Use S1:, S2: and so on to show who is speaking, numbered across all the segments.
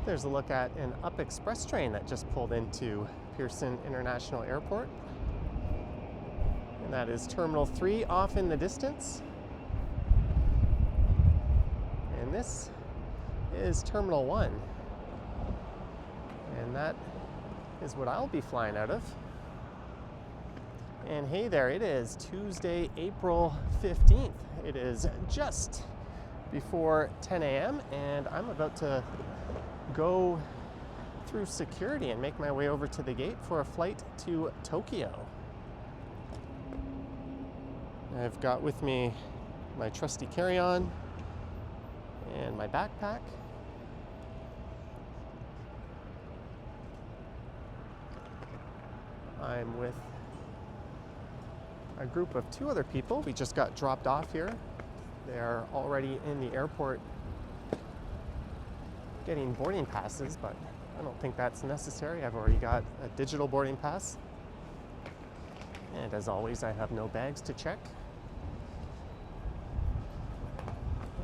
S1: There's a look at an up express train that just pulled into Pearson International Airport. And that is Terminal 3 off in the distance. And this is Terminal 1. And that is what I'll be flying out of. And hey there, it is Tuesday, April 15th. It is just before 10 a.m. and I'm about to go through security and make my way over to the gate for a flight to Tokyo. I've got with me my trusty carry-on and my backpack. I'm with a group of 2 other people. We just got dropped off here. They're already in the airport getting boarding passes, but I don't think that's necessary. I've already got a digital boarding pass. And as always, I have no bags to check.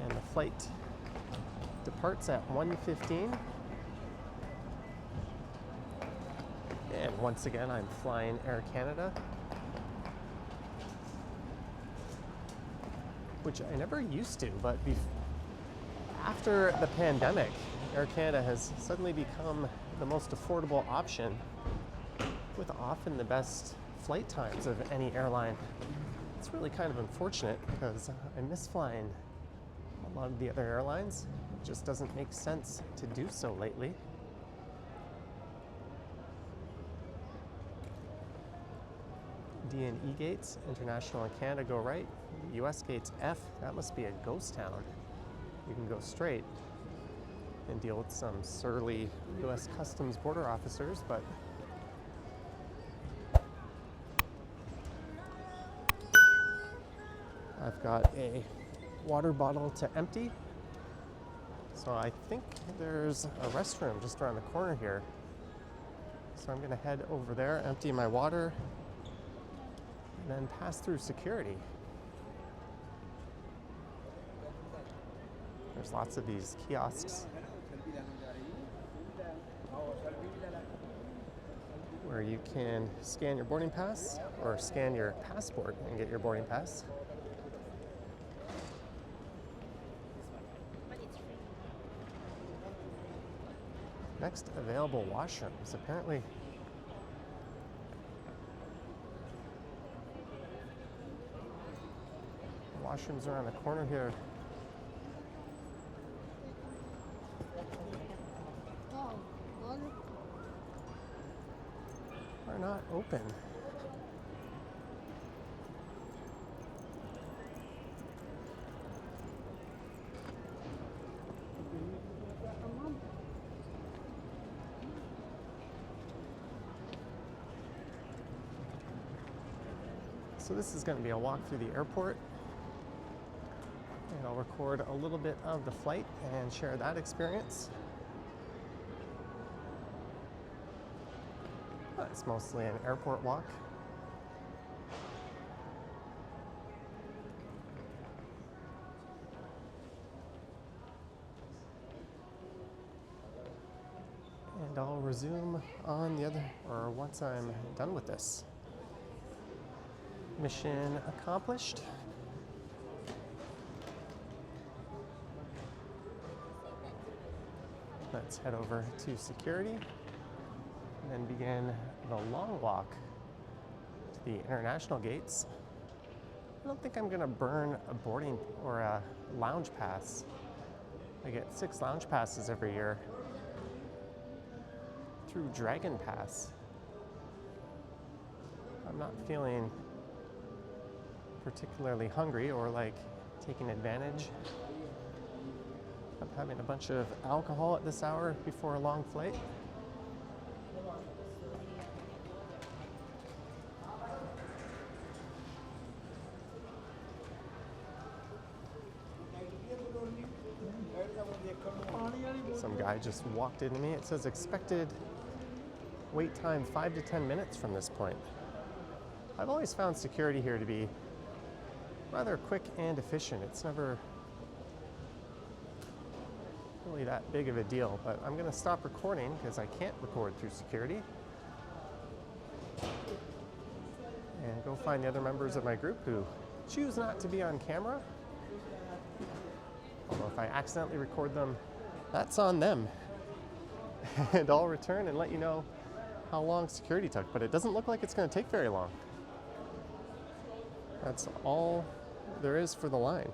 S1: And the flight departs at 1:15. And once again, I'm flying Air Canada, which I never used to, but after the pandemic, Air Canada has suddenly become the most affordable option with often the best flight times of any airline. It's really kind of unfortunate because I miss flying a lot of the other airlines. It just doesn't make sense to do so lately. D and E gates, International and Canada go right. US gates F, that must be a ghost town. You can go straight and deal with some surly US Customs border officers, but I've got a water bottle to empty. So I think there's a restroom just around the corner here. So I'm gonna head over there, empty my water, and then pass through security. There's lots of these kiosks where you can scan your boarding pass or scan your passport and get your boarding pass. Next available washrooms. Apparently washrooms around the corner here are not open. So this is going to be a walk through the airport. And I'll record a little bit of the flight and share that experience. It's mostly an airport walk. And I'll resume on the other, or once I'm done with this. Mission accomplished. Let's head over to security and then begin the long walk to the international gates. I don't think I'm gonna burn a boarding or a lounge pass. I get 6 lounge passes every year through Dragon Pass. I'm not feeling particularly hungry or like taking advantage of having a bunch of alcohol at this hour before a long flight. Some guy just walked into me. It says expected wait time 5 to 10 minutes from this point. I've always found security here to be rather quick and efficient. It's never really that big of a deal, but I'm gonna stop recording because I can't record through security. And go find the other members of my group who choose not to be on camera. Although if I accidentally record them, that's on them. And I'll return and let you know how long security took, but it doesn't look like it's gonna take very long. That's all there is for the line.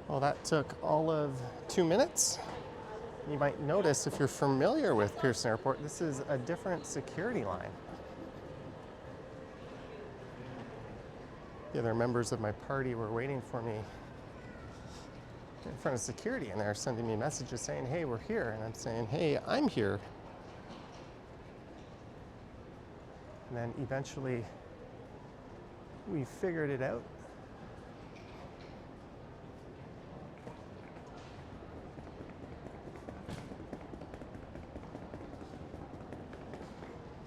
S1: Well, that took all of 2 minutes. You might notice if you're familiar with Pearson Airport, this is a different security line. The other members of my party were waiting for me in front of security, and they're sending me messages saying, hey, we're here. And I'm saying, hey, I'm here. And then eventually we figured it out.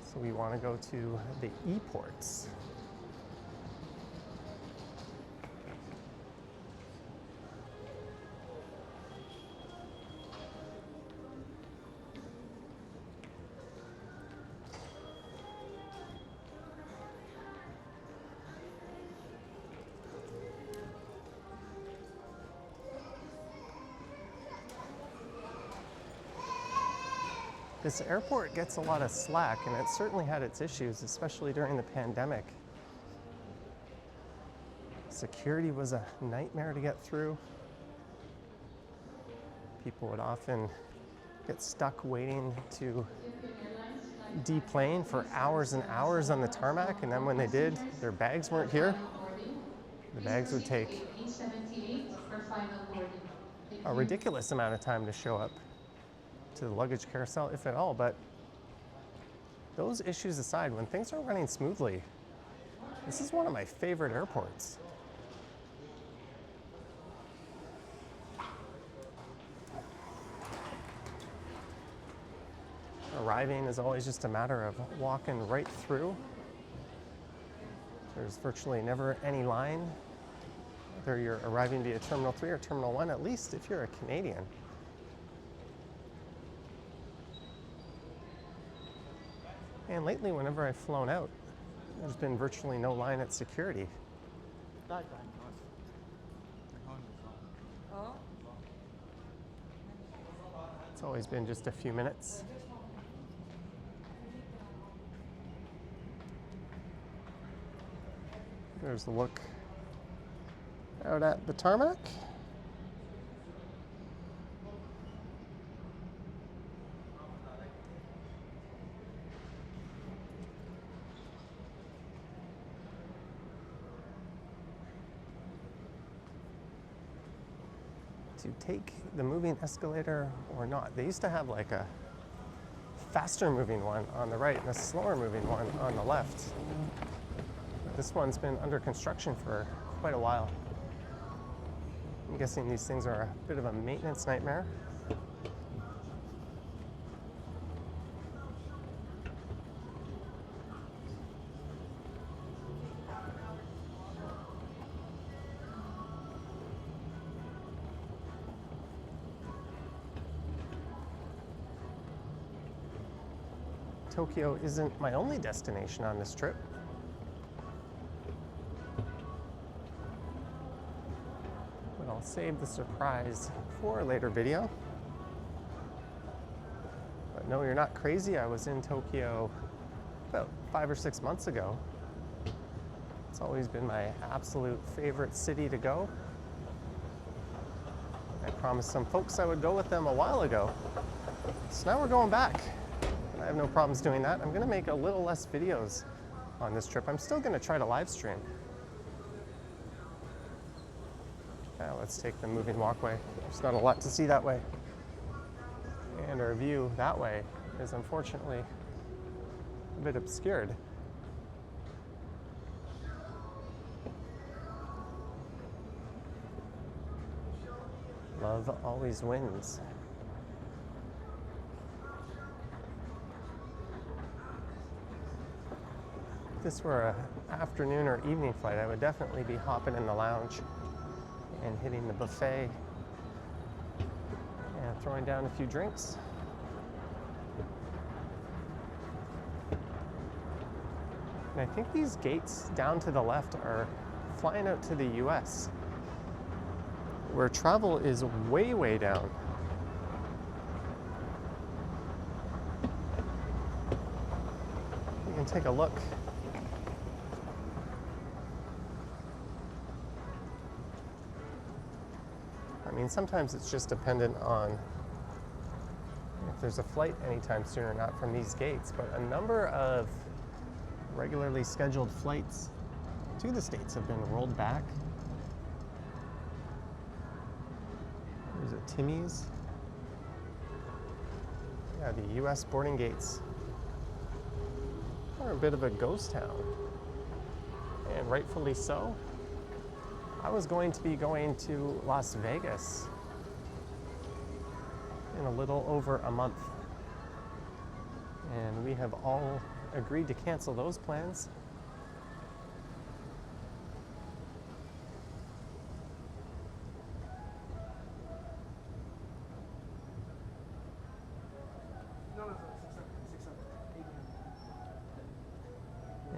S1: So we want to go to the E-ports. This airport gets a lot of slack, and it certainly had its issues, especially during the pandemic. Security was a nightmare to get through. People would often get stuck waiting to deplane for hours and hours on the tarmac, and then when they did, their bags weren't here. The bags would take a ridiculous amount of time to show up to the luggage carousel, if at all. But those issues aside, when things are running smoothly, this is one of my favorite airports. Arriving is always just a matter of walking right through. There's virtually never any line, whether you're arriving via Terminal 3 or Terminal 1, at least if you're a Canadian. And lately, whenever I've flown out, there's been virtually no line at security. It's always been just a few minutes. There's a look out at the tarmac. To take the moving escalator or not. They used to have like a faster moving one on the right and a slower moving one on the left. This one's been under construction for quite a while. I'm guessing these things are a bit of a maintenance nightmare. Tokyo isn't my only destination on this trip. But I'll save the surprise for a later video. But no, you're not crazy. I was in Tokyo about 5 or 6 months ago. It's always been my absolute favorite city to go. I promised some folks I would go with them a while ago. So now we're going back. I have no problems doing that. I'm going to make a little less videos on this trip. I'm still going to try to live stream. Now let's take the moving walkway. There's not a lot to see that way. And our view that way is unfortunately a bit obscured. Love always wins. If this were an afternoon or evening flight, I would definitely be hopping in the lounge and hitting the buffet and throwing down a few drinks. And I think these gates down to the left are flying out to the US, where travel is way, way down. You can take a look. I mean, sometimes it's just dependent on if there's a flight anytime soon or not from these gates, but a number of regularly scheduled flights to the States have been rolled back. There's a Timmy's. Yeah, the US boarding gates are a bit of a ghost town, and rightfully so. I was going to be going to Las Vegas in a little over a month, and we have all agreed to cancel those plans.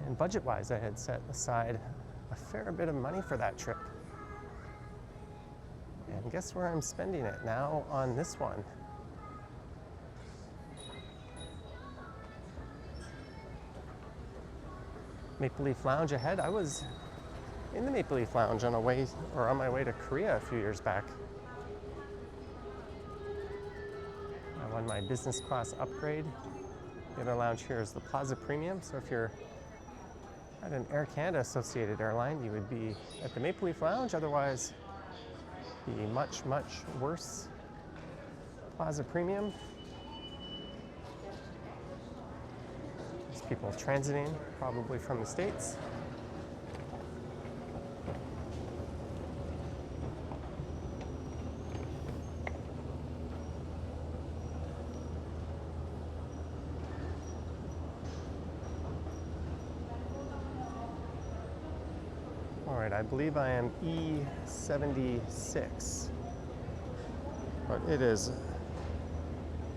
S1: And budget-wise, I had set aside a fair bit of money for that trip. And guess where I'm spending it now on this one? Maple Leaf Lounge ahead. I was in the Maple Leaf Lounge on my way to Korea a few years back. I won my business class upgrade. The other lounge here is the Plaza Premium. So if you're at an Air Canada associated airline, you would be at the Maple Leaf Lounge. Otherwise, the much, much worse Plaza Premium. There's people transiting, probably from the States. All right, I believe I am E76, but it is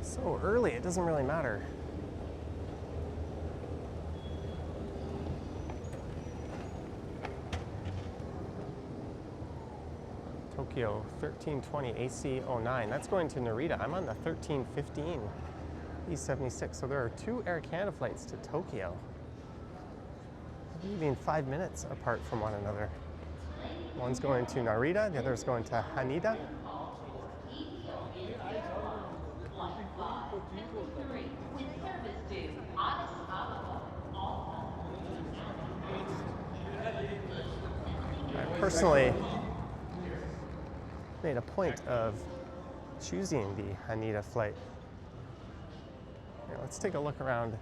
S1: so early, it doesn't really matter. Tokyo 1320 AC09, that's going to Narita. I'm on the 1315 E76, so there are two Air Canada flights to Tokyo, leaving 5 minutes apart from one another. One's going to Narita, the other is going to Haneda. I personally made a point of choosing the Haneda flight. Here, let's take a look around the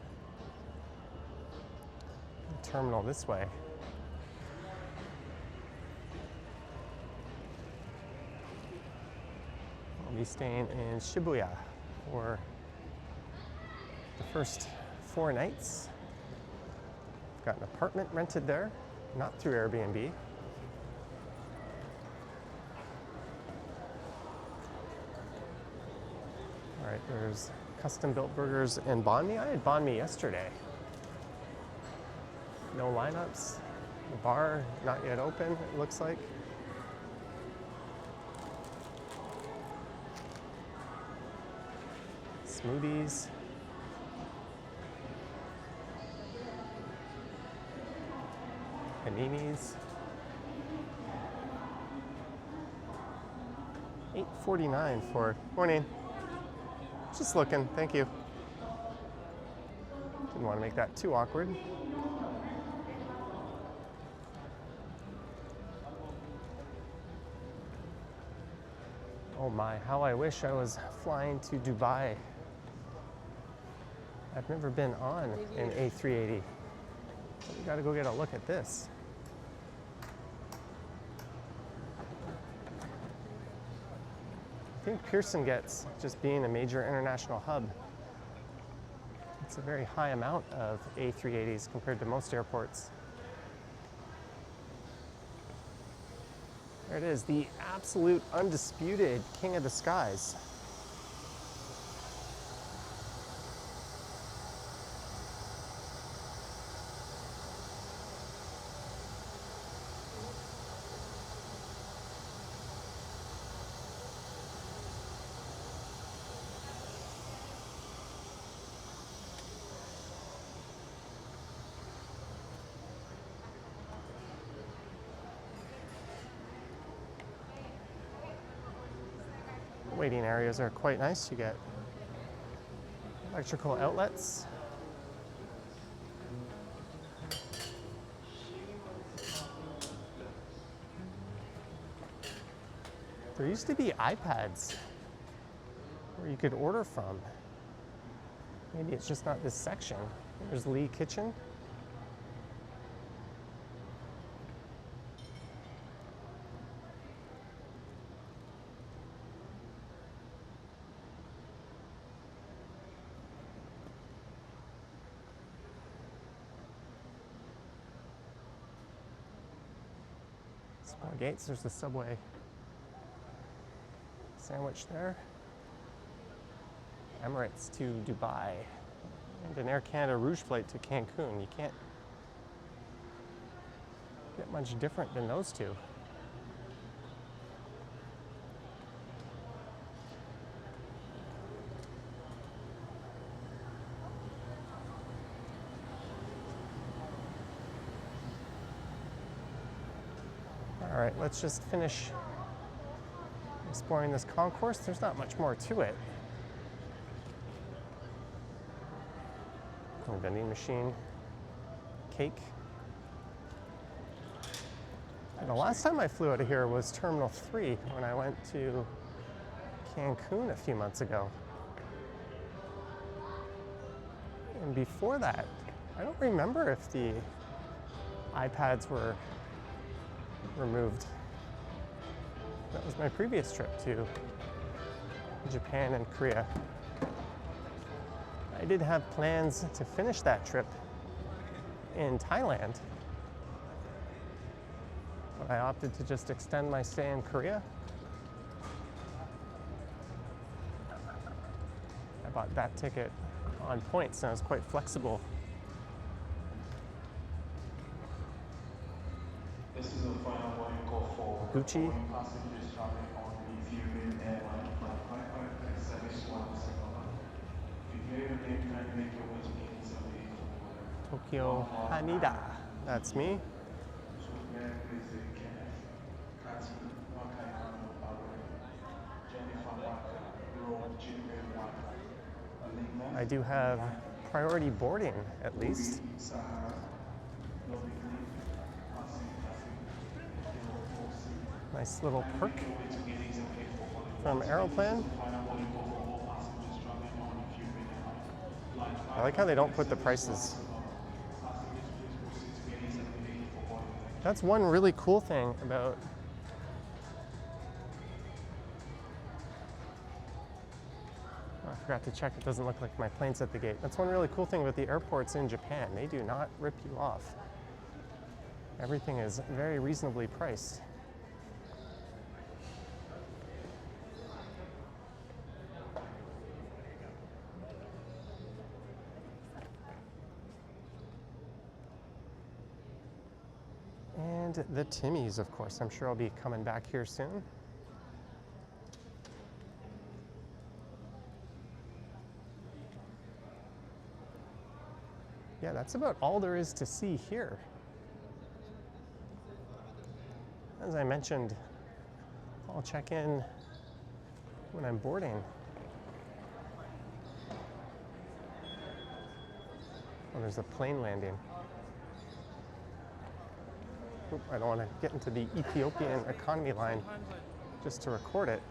S1: terminal this way. I'll be staying in Shibuya for the first 4 nights. I've got an apartment rented there, not through Airbnb. All right, there's custom-built burgers and banh mi. I had banh mi yesterday. No lineups. The bar not yet open, it looks like. Smoothies. Paninis. $8.49 for morning. Just looking, thank you. Didn't want to make that too awkward. Oh my, how I wish I was flying to Dubai. I've never been on an A380. We gotta go get a look at this. I think Pearson gets just being a major international hub It's a very high amount of A380s compared to most airports. There it is, the absolute undisputed king of the skies. Waiting areas are quite nice. You get electrical outlets. There used to be iPads where you could order from. Maybe it's just not this section. There's Lee Kitchen. More gates. There's the subway sandwich there. Emirates to Dubai and an Air Canada Rouge flight to Cancun. You can't get much different than those two. All right, let's just finish exploring this concourse. There's not much more to it. A vending machine, cake. And the last time I flew out of here was Terminal 3 when I went to Cancun a few months ago. And before that, I don't remember if the iPads were removed. That was my previous trip to Japan and Korea. I did have plans to finish that trip in Thailand, but I opted to just extend my stay in Korea. I bought that ticket on points and I was quite flexible.
S2: This is a final boarding call for
S1: Gucci.
S2: Passengers traveling on the Ethiopian airline flight 5537. If you hear your name, kindly make your way to gate 78.
S1: Tokyo Haneda. That's me. I do have priority boarding, at least. Nice little perk from Aeroplan. I like how they don't put the prices. That's one really cool thing about I forgot to check, it doesn't look like my plane's at the gate. That's one really cool thing about the airports in Japan. They do not rip you off. Everything is very reasonably priced. And the Timmy's, of course. I'm sure I'll be coming back here soon. Yeah, that's about all there is to see here. As I mentioned, I'll check in when I'm boarding. Oh, there's a plane landing. Oop, I don't want to get into the Ethiopian economy line just to record it.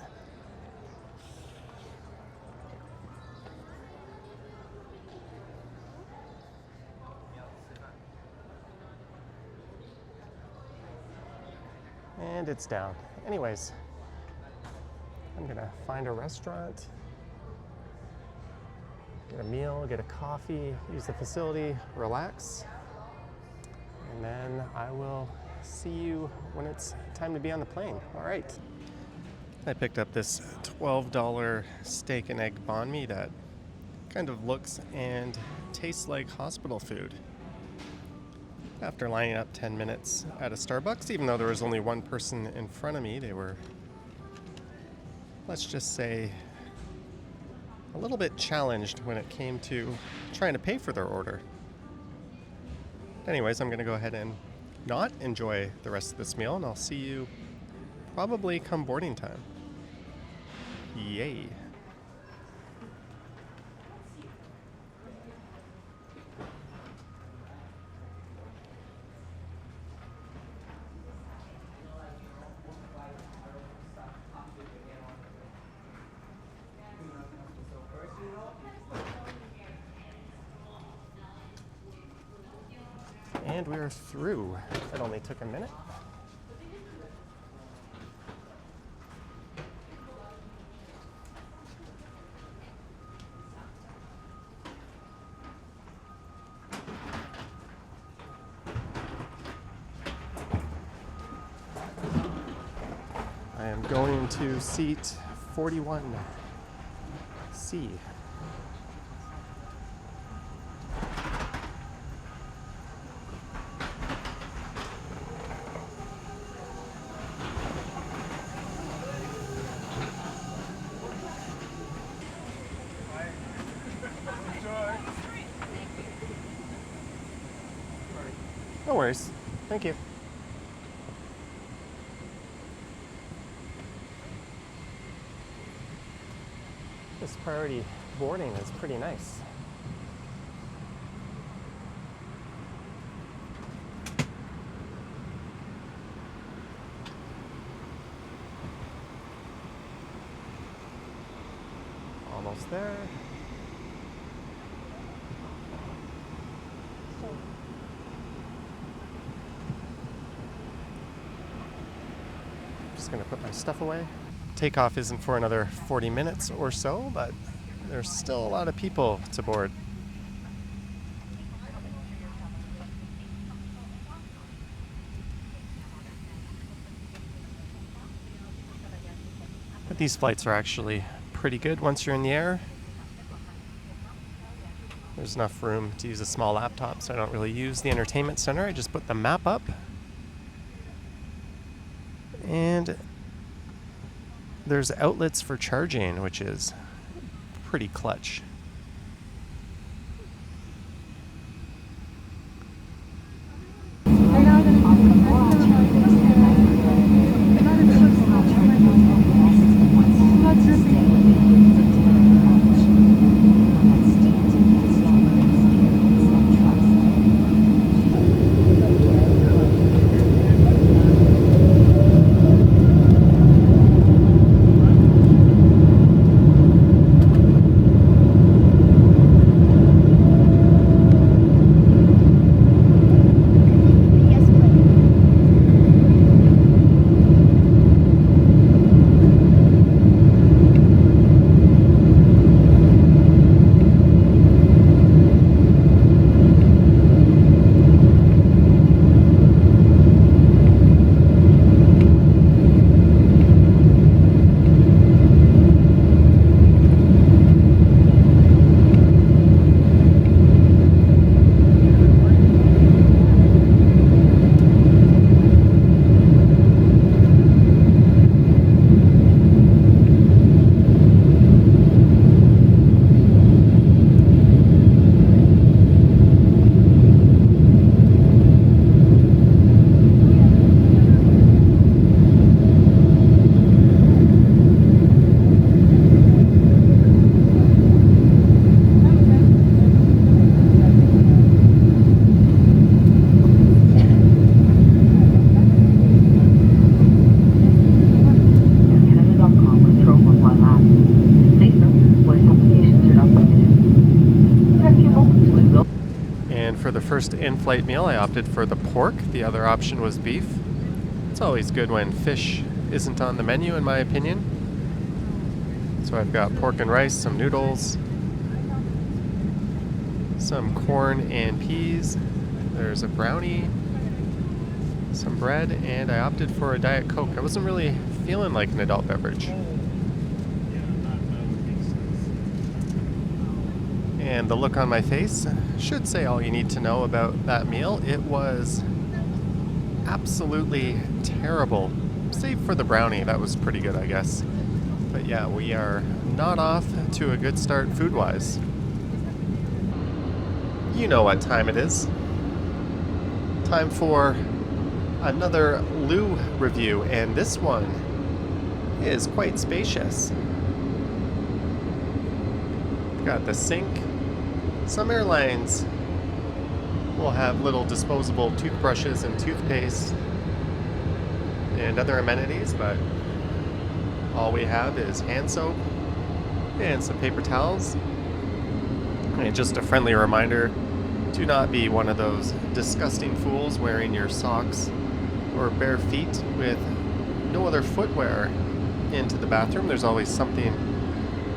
S1: And it's down. Anyways, I'm gonna find a restaurant get a meal, get a coffee, use the facility, relax, and then I will see you when it's time to be on the plane. All right. I picked up this $12 steak and egg banh mi that kind of looks and tastes like hospital food. After lining up 10 minutes at a Starbucks, even though there was only one person in front of me, they were, let's just say, a little bit challenged when it came to trying to pay for their order. Anyways, I'm going to go ahead and not enjoy the rest of this meal, and I'll see you probably come boarding time. Yay. And we're through. It only took a minute. I am going to seat 41C. No worries. Thank you. This priority boarding is pretty nice. Almost there. Just gonna put my stuff away. Takeoff isn't for another 40 minutes or so, but there's still a lot of people to board. But these flights are actually pretty good once you're in the air. There's enough room to use a small laptop, so I don't really use the entertainment center. I just put the map up. And there's outlets for charging, which is pretty clutch. For the first in-flight meal, I opted for the pork. The other option was beef. It's always good when fish isn't on the menu, in my opinion. So I've got pork and rice, some noodles, some corn and peas. There's a brownie, some bread, and I opted for a Diet Coke. I wasn't really feeling like an adult beverage. And the look on my face should say all you need to know about that meal. It was absolutely terrible, save for the brownie. That was pretty good, I guess. But yeah, we are not off to a good start food-wise. You know what time it is. Time for another loo review, and this one is quite spacious. We've got the sink. Some airlines will have little disposable toothbrushes and toothpaste and other amenities, but all we have is hand soap and some paper towels. And just a friendly reminder, do not be one of those disgusting fools wearing your socks or bare feet with no other footwear into the bathroom. There's always something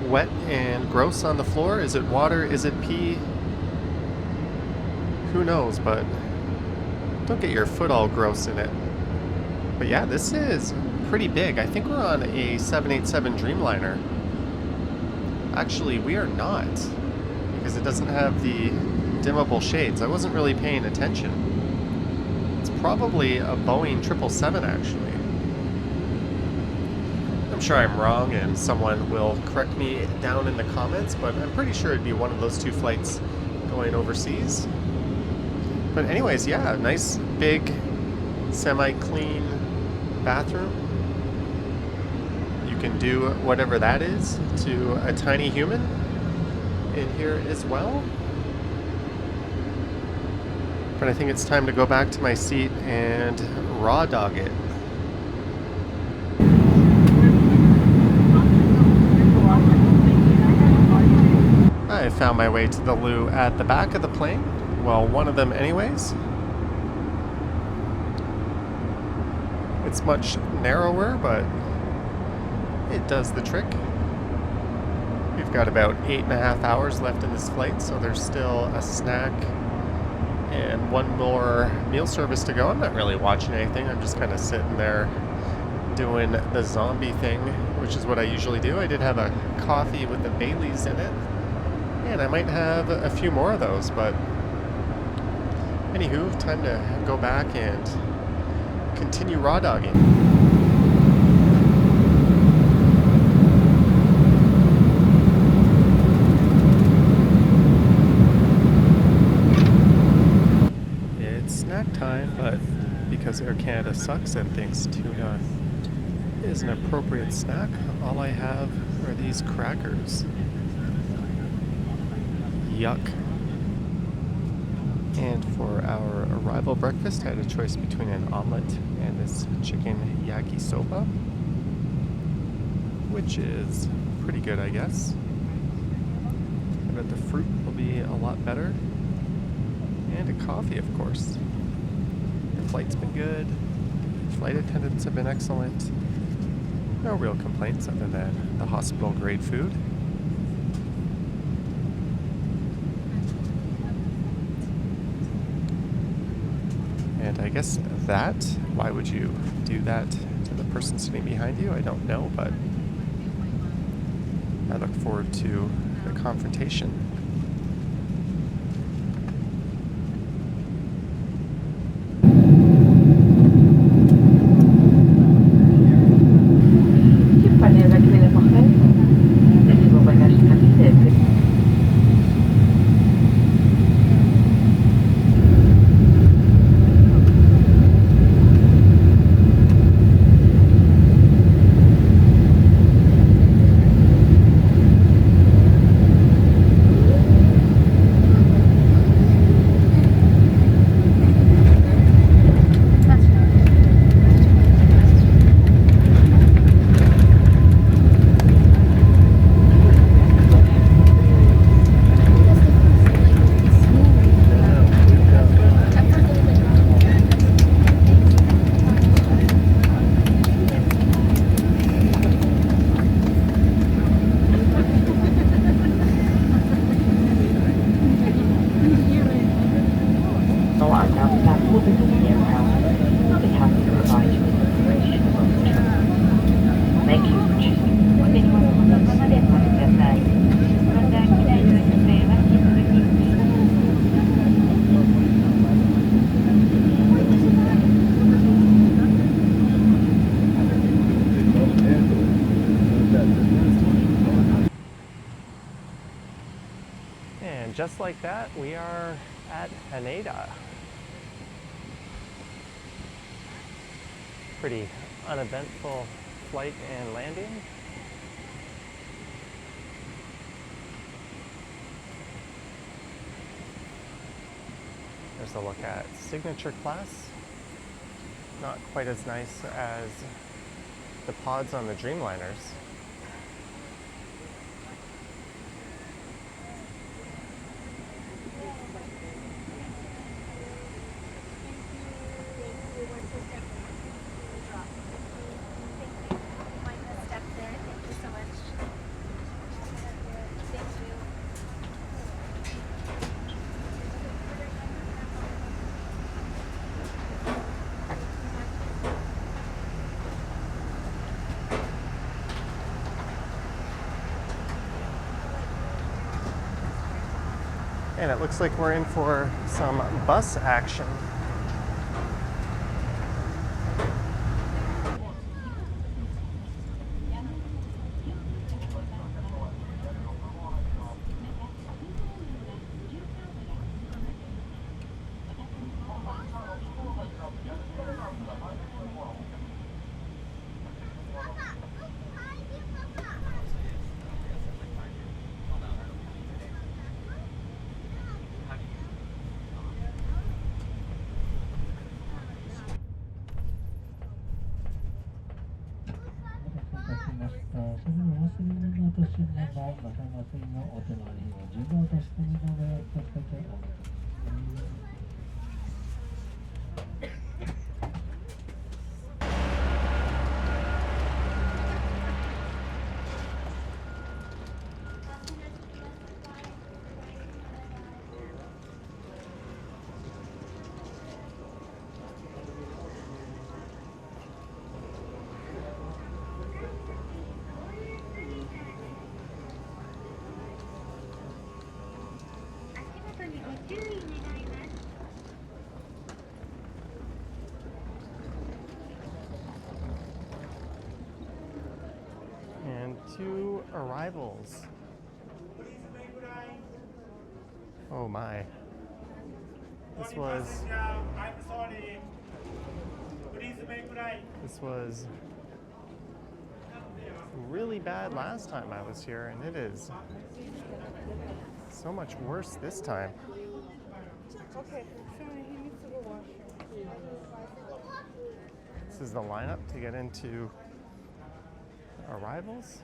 S1: wet and gross on the floor. Is it water? Is it pee? Who knows, but don't get your foot all gross in it. But yeah, this is pretty big. I think we're on a 787 Dreamliner. Actually, we are not, because it doesn't have the dimmable shades. I wasn't really paying attention. It's probably a Boeing 777, actually. I'm sure I'm wrong and someone will correct me down in the comments, but I'm pretty sure it'd be one of those two flights going overseas. But anyways, yeah, nice big semi-clean bathroom. You can do whatever that is to a tiny human in here as well. But I think it's time to go back to my seat and raw dog it. I found my way to the loo at the back of the plane. Well, one of them anyways. It's much narrower, but it does the trick. We've got about 8.5 hours left in this flight, so there's still a snack and one more meal service to go. I'm not really watching anything. I'm just kind of sitting there doing the zombie thing, which is what I usually do. I did have a coffee with the Baileys in it, and I might have a few more of those, but anywho, time to go back and continue raw dogging. It's snack time, but because Air Canada sucks and thinks tuna is an appropriate snack, all I have are these crackers. Yuck. And for our arrival breakfast, I had a choice between an omelet and this chicken yakisoba, which is pretty good, I guess. I bet the fruit will be a lot better. And a coffee, of course. The flight's been good. Flight attendants have been excellent. No real complaints other than the hospital-grade food. And I guess that, why would you do that to the person sitting behind you? I don't know, but I look forward to the confrontation. just like that, we are at Haneda. Pretty uneventful flight and landing. There's a look at signature class. Not quite as nice as the pods on the Dreamliners. And it looks like we're in for some bus action. And 2 arrivals. Oh my. This was really bad last time I was here, and it is so much worse this time.
S3: Okay, he needs to go wash.
S1: This is the lineup to get into arrivals.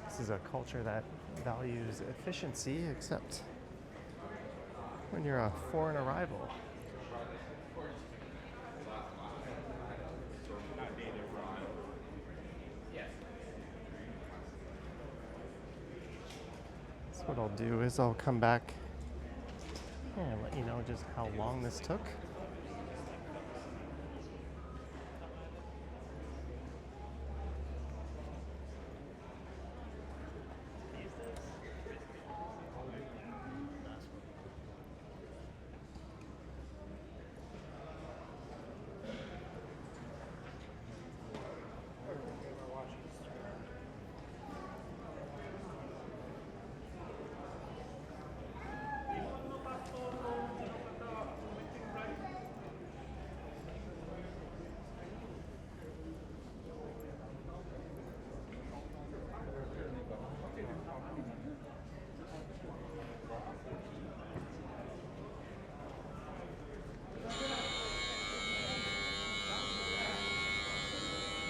S1: This is a culture that values efficiency, except when you're a foreign arrival. So what I'll do is I'll come back and let you know just how long this took.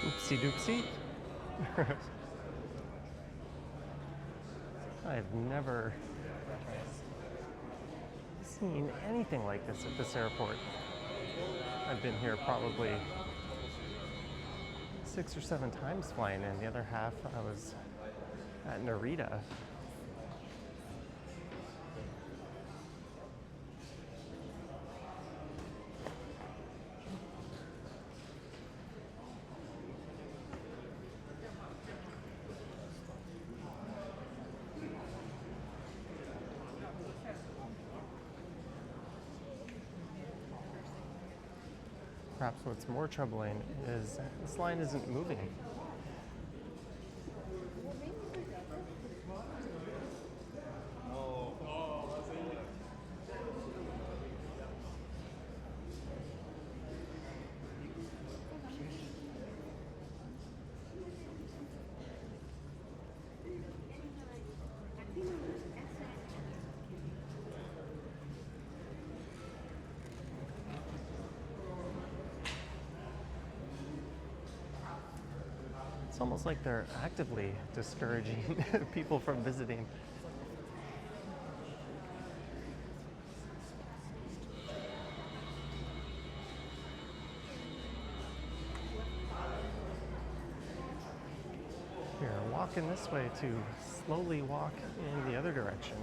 S1: Oopsie doopsie. I've never seen anything like this at this airport. I've been here probably 6 or 7 times flying in. The other half I was at Narita. Perhaps what's more troubling is this line isn't moving. almost like they're actively discouraging people from visiting. Here, walking this way to slowly walk in the other direction.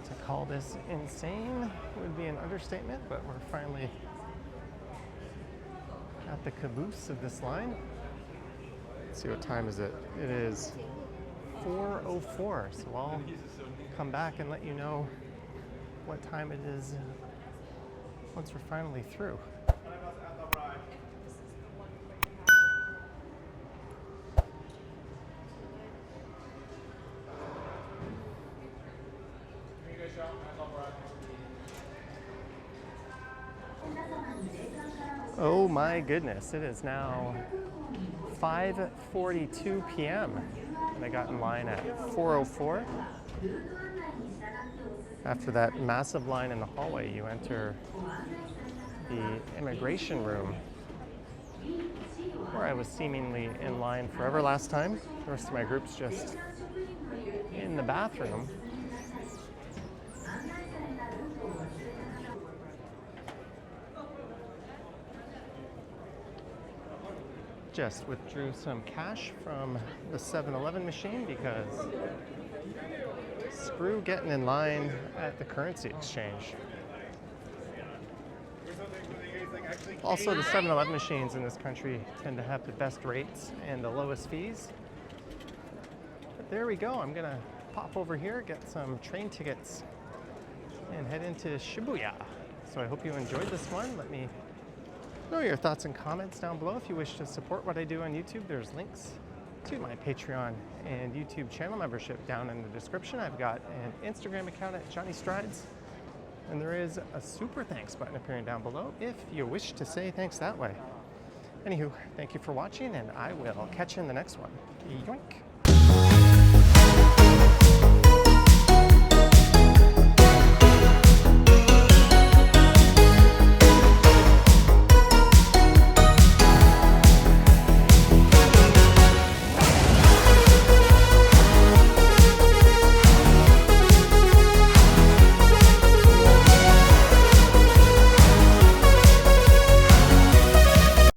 S1: To call this insane would be an understatement, but we're finally at the caboose of this line. Let's see, what time is it? It is 4:04, so I'll come back and let you know what time it is once we're finally through. Oh my goodness, it is now 5:42 p.m. and I got in line at 4:04. After that massive line in the hallway, you enter the immigration room, where I was seemingly in line forever last time. The rest of my group's just in the bathroom. Just withdrew some cash from the 7-Eleven machine because screw getting in line at the currency exchange. Also, the 7-Eleven machines in this country tend to have the best rates and the lowest fees. But there we go. I'm gonna pop over here, get some train tickets, and head into Shibuya. So I hope you enjoyed this one. Let me know your thoughts and comments down below. If you wish to support what I do on YouTube, there's links to my Patreon and YouTube channel membership down in the description. I've got an Instagram account at Johnny Strides, and there is a super thanks button appearing down below if you wish to say thanks that way. Anywho, thank you for watching, and I will catch you in the next one. Yoink!